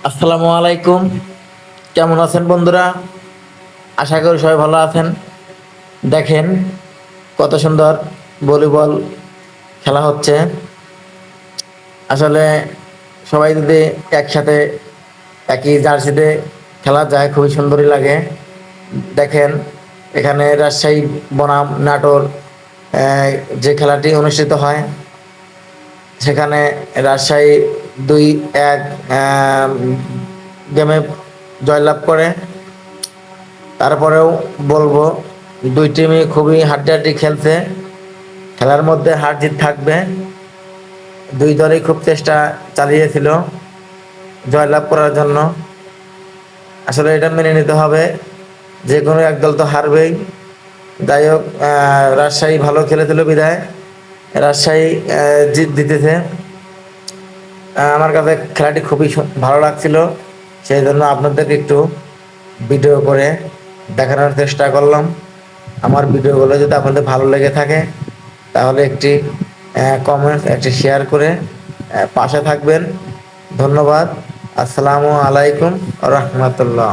আসসালামু আলাইকুম। কেমন আছেন বন্ধুরা? আশা করি সবাই ভালো আছেন। দেখেন কত সুন্দর ভলিবল খেলা হচ্ছে। আসলে সবাই যদি একসাথে একই জার্সিতে খেলা যায় খুবই সুন্দরই লাগে। দেখেন এখানে রাজশাহী বনাম নাটোর যে খেলাটি অনুষ্ঠিত হয় সেখানে রাজশাহী 2-1 গেমে জয়লাভ করে। তারপরেও বলবো দুই টিমই খুবই হাড্ডাহাড্ডি খেলছে। খেলার মধ্যে হার জিত থাকবে। দুই দলই খুব চেষ্টা চালিয়েছিল জয়লাভ করার জন্য। আসলে এটা মেনে নিতে হবে, যে কোনো এক দল তো হারবেই। যাই হোক, রাজশাহী ভালো খেলেছিল বিধায় রাজশাহী জিত দিতেছে। আমার কাছে খেলাটি খুবই ভালো লাগছিল, সেই জন্য আপনাদেরকে একটু ভিডিও করে দেখানোর চেষ্টা করলাম। আমার ভিডিওগুলো যদি আপনাদের ভালো লেগে থাকে তাহলে একটি কমেন্ট, একটি শেয়ার করে পাশে থাকবেন। ধন্যবাদ। আসসালামু আলাইকুম রহমতুল্লাহ।